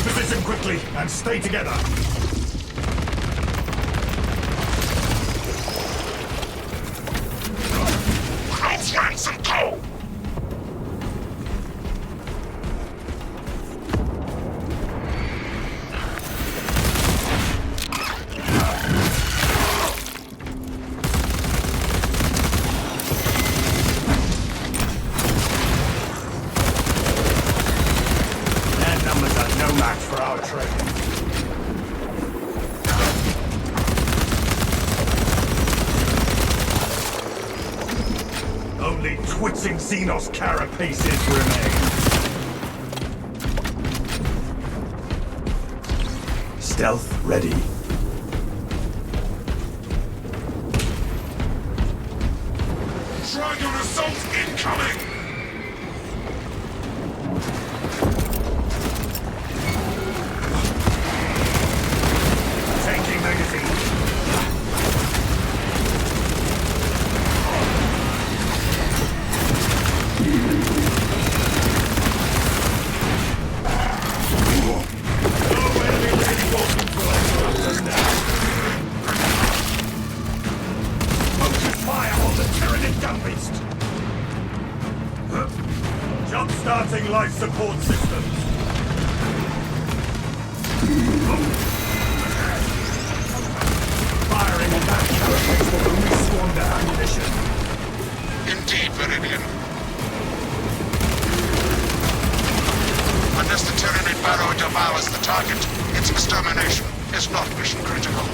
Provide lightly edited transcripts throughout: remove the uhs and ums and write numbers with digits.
Reposition quickly and stay together. Let's find some coal. Their numbers are no match for our trade. Only twitching Xenos carapaces remain. Stealth ready. Dragon assault incoming! Taking magazine. Jump-starting life support systems. Firing on that carapace will only squander ammunition. Indeed, Viridian. Unless the Tyranid Barrow devours the target, its extermination is not mission critical.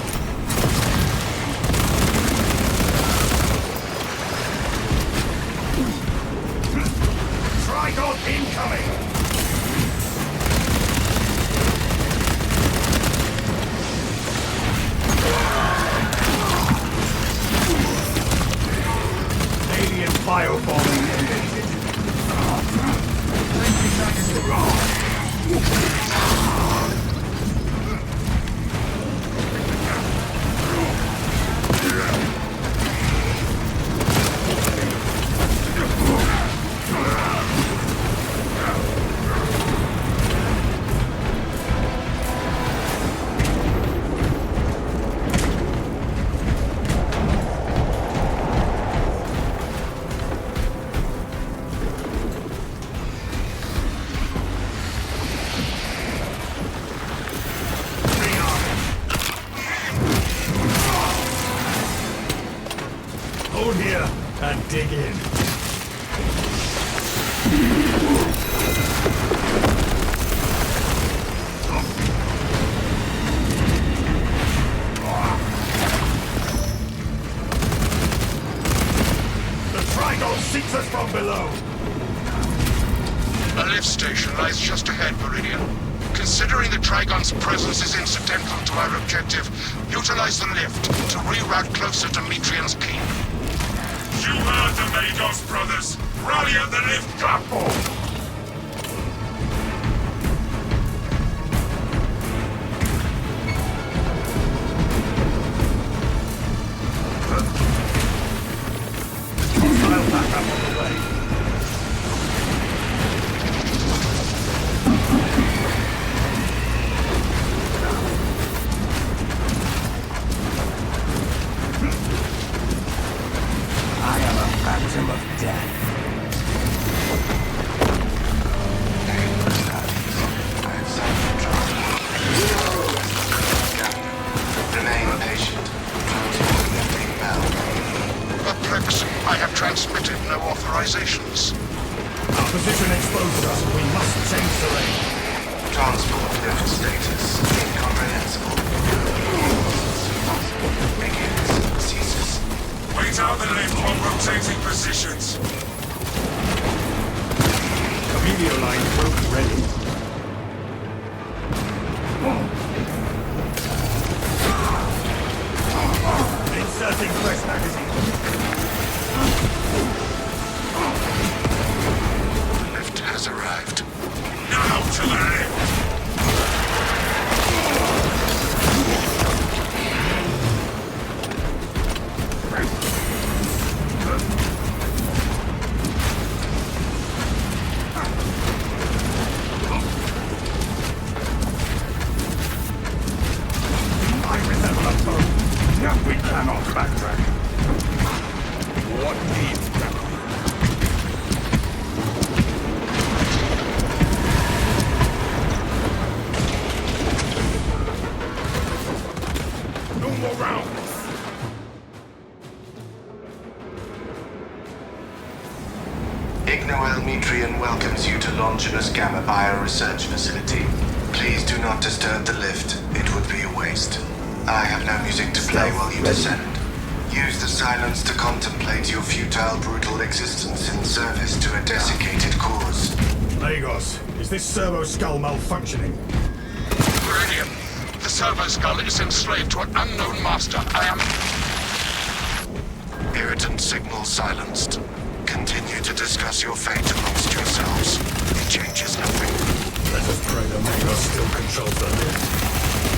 Trigon incoming! Alien firebombing eliminated. Hold here and dig in. The Trigon seeks us from below. A lift station lies just ahead, Viridian. Considering the Trigon's presence is incidental to our objective, utilize the lift to reroute closer to Metrian's keep. You heard the Mados brothers! Rally at the lift platform! Hostile backup on the way. I am a phantom of death. Remain patient. Lifting bell. Perplexed, I have transmitted no authorizations. Our position exposes us. We must change terrain. Transport lift status incomprehensible. Begins. Ceases. Wait out the lift while rotating positions. Meteor line broke ready. Inserting fresh magazine. Lift has arrived. Now to the lift! Longinus Gamma Bioresearch Facility. Please do not disturb the lift. It would be a waste. I have no music to play while you descend. Use the silence to contemplate your futile, brutal existence in service to a desiccated cause. Lagos, is this servo skull malfunctioning? Meridian, the servo skull is enslaved to an unknown master. I am... Irritant signal silenced. Continue to discuss your fate amongst yourselves. It changes nothing. Let us pray that Lagos still controls the lift.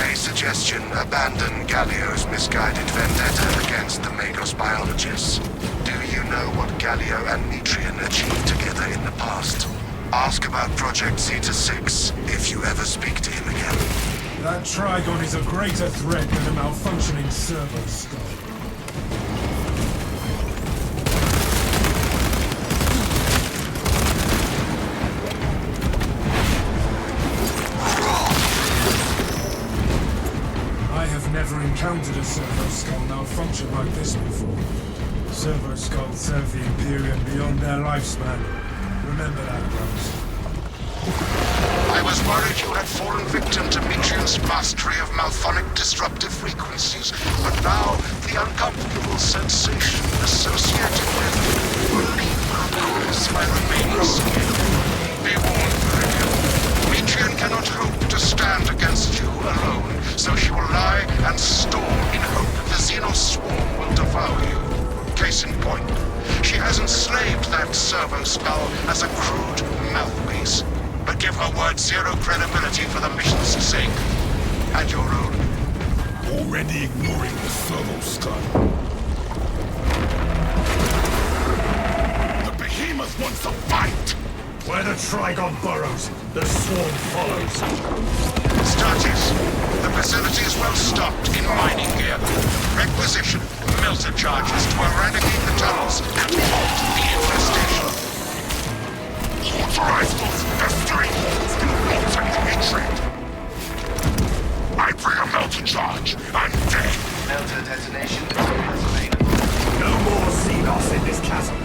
A suggestion, abandon Gallio's misguided vendetta against the Magos biologists. Do you know what Gallio and Metrian achieved together in the past? Ask about Project Zeta-6 if you ever speak to him again. That Trigon is a greater threat than a malfunctioning servo skull. Never encountered a servo skull malfunction like this before. Servo skulls serve the Imperium beyond their lifespan. Remember that, bros. I was worried you had fallen victim to Metrian's mastery of malphonic disruptive frequencies, but now the uncomfortable sensation associated with relief coolness my remaining skin. Be warned, Meridian. Metrian cannot hope to stand against you alone, so she will lie and stall in hope the Xenos swarm will devour you. Case in point, she has enslaved that servo skull as a crude mouthpiece. But give her word zero credibility for the mission's sake. And your own. Already ignoring the servo skull. The behemoth wants a fight! Where the Trigon burrows, the swarm follows. Stratis, the facility is well stocked in mining gear. Requisition melter charges to eradicate the tunnels and halt the infestation. Authorize those festering holes in molten hatred. I bring a melter charge. I'm dead. Melter detonation materials available. No more Xenos in this chasm.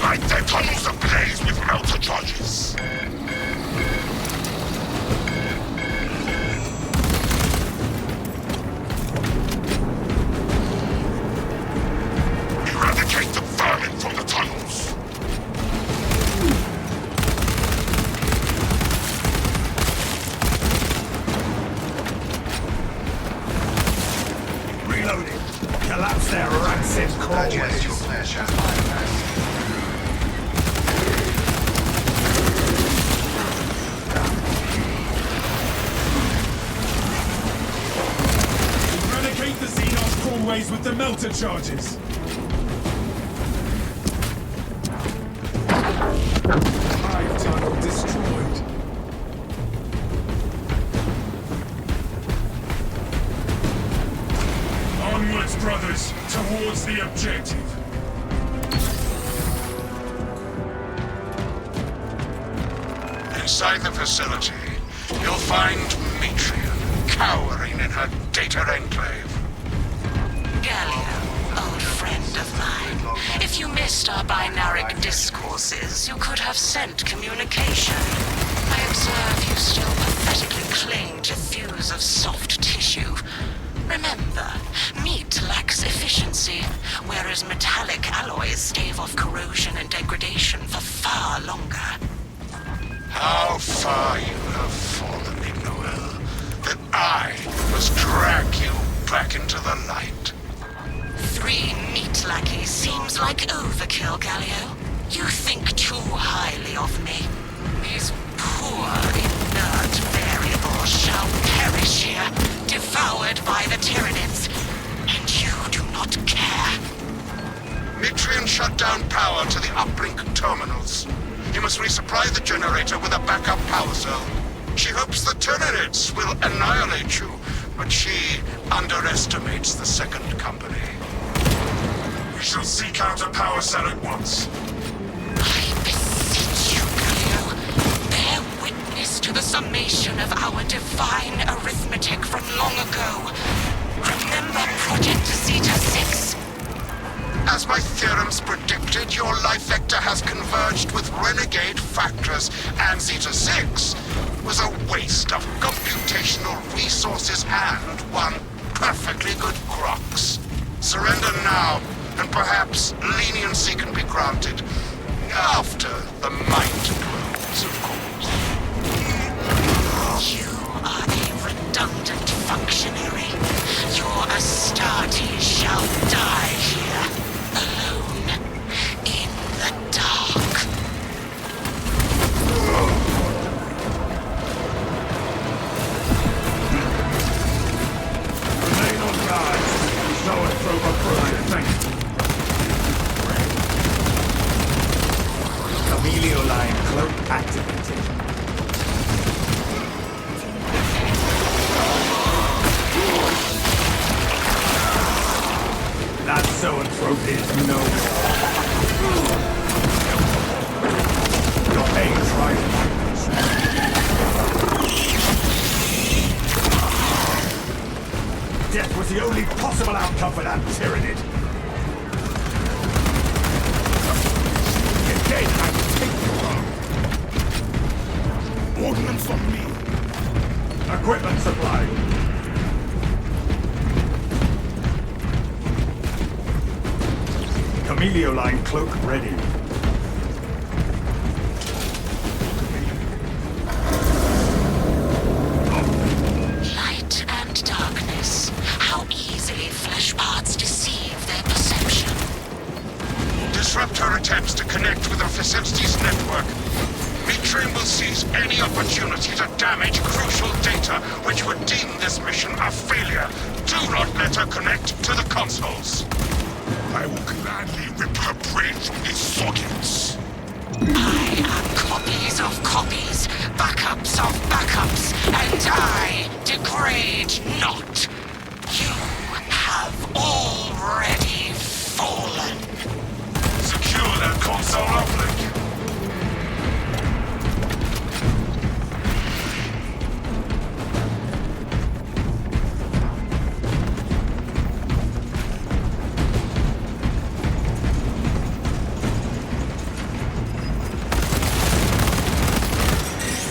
Light their tunnels ablaze with melter charges. Eradicate the vermin from the tunnels. Reloading. Collapse their rancid Digest your crawlways. flesh as biomass. Eradicate the Xenos crawlways with the melter charges. Hive tunnel destroyed. Onwards, brothers, towards the objective. Inside the facility, you'll find Metrian cowering in her data enclave. Gallio, old friend of mine. If you missed our binaric discourses, you could have sent communication. I observe you still pathetically cling to thews of soft tissue. Remember, meat lacks efficiency, whereas metallic alloys stave off corrosion and degradation for far longer. How far you have fallen, Noel, that I must drag you back into the light. 3 meat lackeys seems like overkill, Gallio. You think too highly of me. These poor, inert variables shall perish here, devoured by the Tyranids. And you do not care. Metrian shut down power to the uplink terminals. You must resupply the generator with a backup power cell. She hopes the Tyranids will annihilate you, but she underestimates the second company. We shall seek out a power cell at once. I beseech you, Gallio, bear witness to the summation of our divine arithmetic from long ago. Remember Project Zeta 6? As my theorems predicted, your life vector has converged with renegade factors, and Zeta 6 was a waste of computational resources and one perfectly good Crocs. Surrender now, and perhaps leniency can be granted. After the mind grows, of course. You are a redundant functionary. Your Astartes shall die here, alone, in the dark. Remain on guard. Zoanthrope appropriate. Thank you. Chameleon line cloak activated. That zoanthrope is no more. Your pain tries madness. Death was the only possible outcome for that tyrannid. Again, I will take you on. Ordnance on me. Equipment supply. Chameleon line cloak ready. Light and darkness. How easily flesh parts deceive their perception. Disrupt her attempts to connect with her facilities network. Mitrium will seize any opportunity to damage crucial data, which would deem this mission a failure. Do not let her connect to the consoles. I will gladly rip her brain from these sockets. I am copies of copies, backups of backups, and I degrade not. You have already fallen. Secure that console uplink.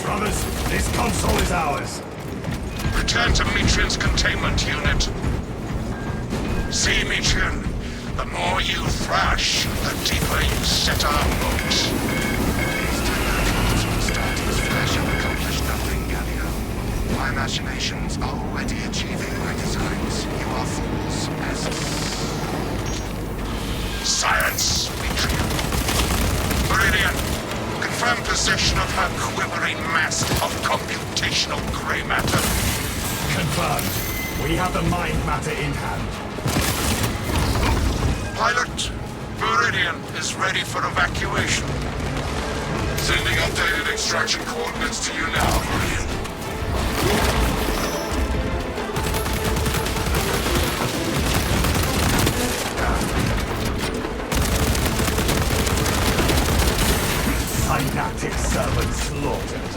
Brothers, this console is ours. Return to Mitrian's containment unit. See, Mitrian, the more you thrash, the deeper you set our moat. These technologies from Astartes flesh have accomplished nothing, Galio. My machinations are already achieving my designs. You are fools, peasants. Science, Mitrian. Meridian, confirm possession of her quivering mass of computational gray matter. Confirmed. We have the mind matter in hand. Pilot, Meridian is ready for evacuation. Sending updated extraction coordinates to you now, Meridian. Synaptic servant slaughtered.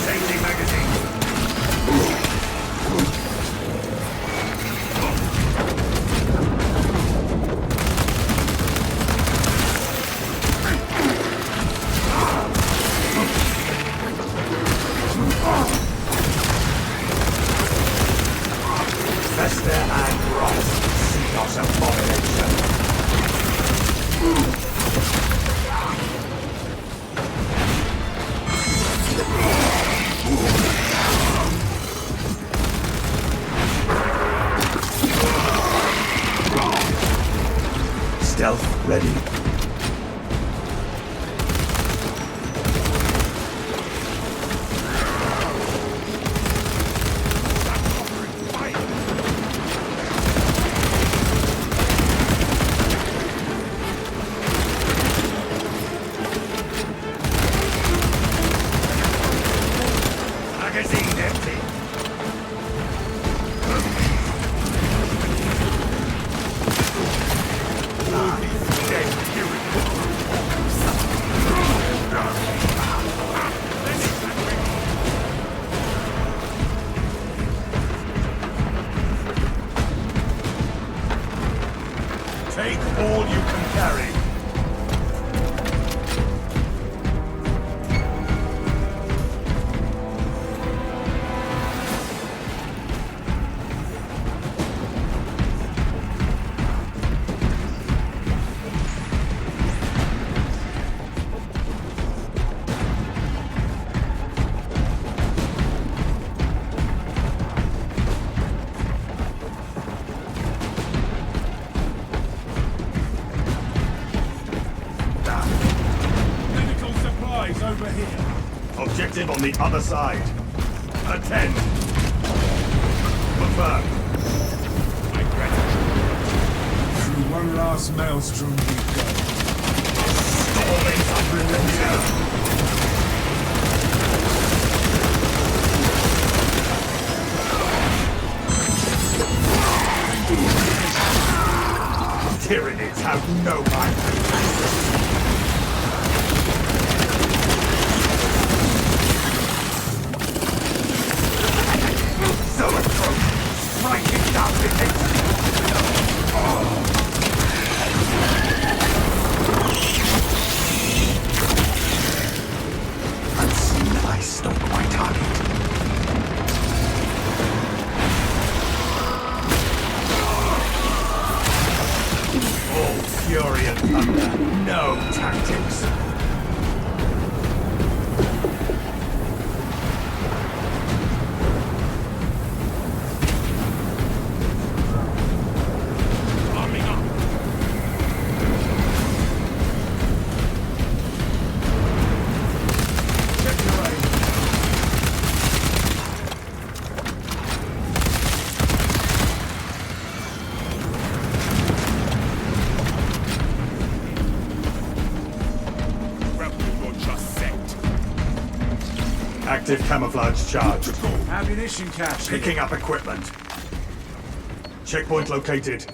Changing magazine. Fester and rot. See us abomination. Stealth ready. Take all you can carry. Medical supplies over here. Objective on the other side. Attend. Confirm. Through one last maelstrom we go. Storming unrelenting. Tyranids have no mind. Striking down the I stalk my target. All fury and thunder, no tactics. Active camouflage charge. Ammunition cache. Picking up equipment. Checkpoint located.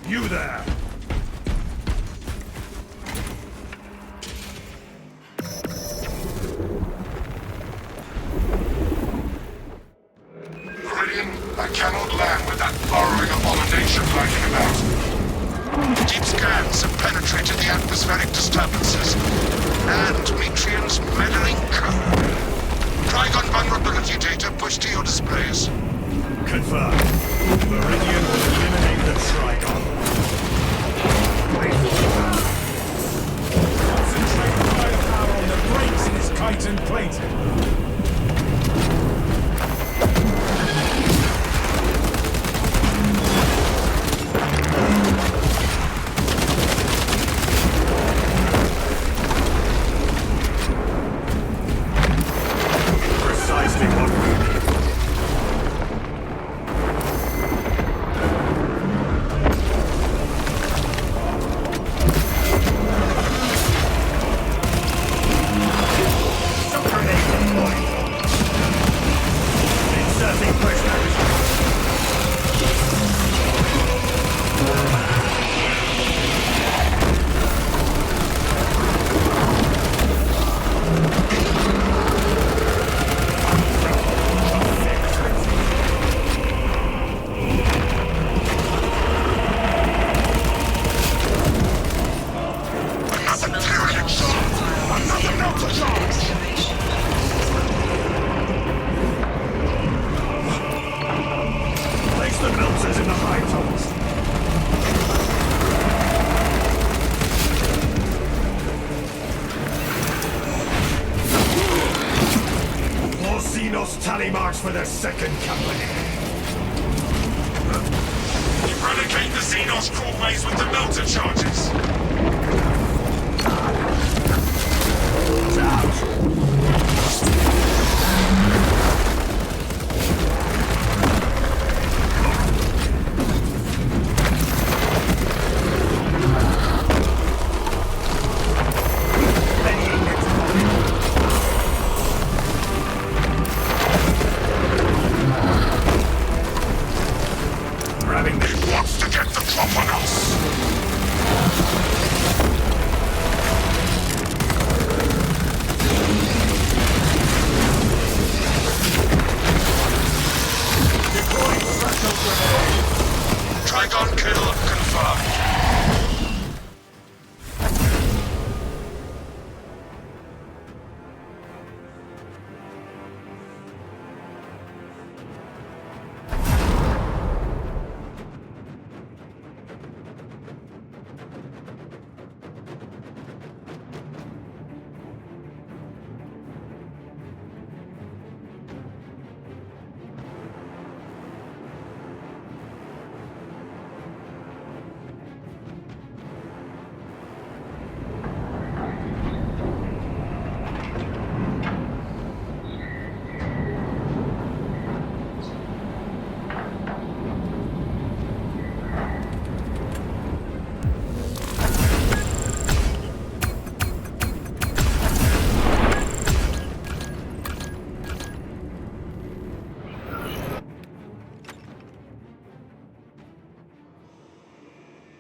You there! Meridian, I cannot land with that burrowing abomination lurking about. Deep scans have penetrated the atmospheric disturbances and Metrian's meddling code. Trigon vulnerability data pushed to your displays. Confirmed. Meridian will eliminate the Trigon. Concentrate firepower on the brakes in his chitin plating. Precisely what we need. Inserting push Place the melters in the high tunnels. More Xenos tally marks for the second company. Eradicate the Xenos crawlways with the melter charges. Grabbing the Wants to get the drop on us. Trigon kill confirmed.